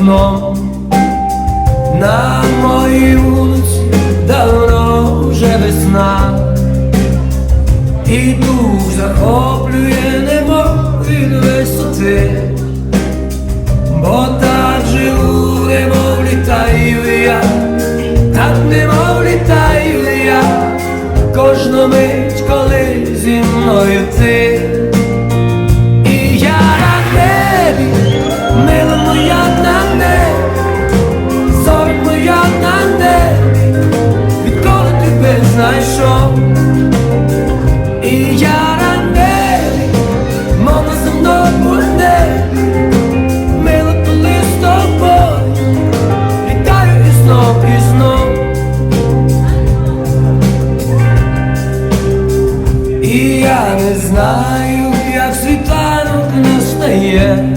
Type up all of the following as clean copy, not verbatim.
вікном. На моїй вулиці давно вже весна, і дух захоплює немов від висоти, бо так живу, немов літаю я, так немов літаю я, кожну мить, коли зі мною ти. І я на небі, мила моя на небі, зоря моя на небі, відколи тебе знайшов. І я на небі, мова зі мною буде, мила, коли з тобою літаю і знов, і знов. І я не знаю, як світанок настає,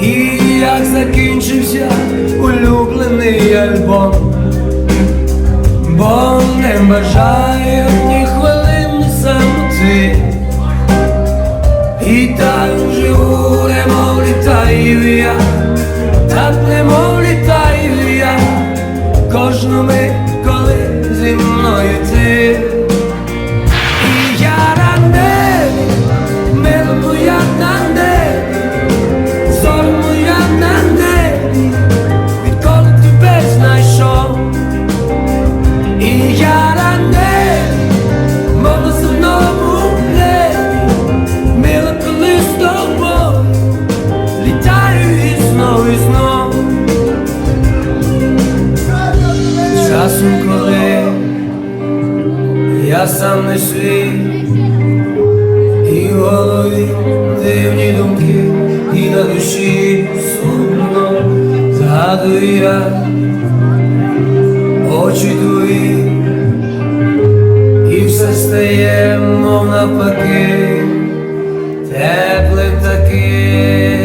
і як закінчився улюблений альбом, бо не бажаю ні хвилини самоти, і так живу, немов літаю я, так немов літаю я, кожну мить, коли зі мною ти. І я на небі, мила моя на небі, зоря моя на небі, відколи тебе знайшов. І я на небі, мова зі мною в небі, мила, коли з тобою літаю і знов, і знов. Часом, коли я сам не свій, і в голові дивні думки, і на душі сумно, згадую я очі твої, і все стає, мов навпаки, теплим таким.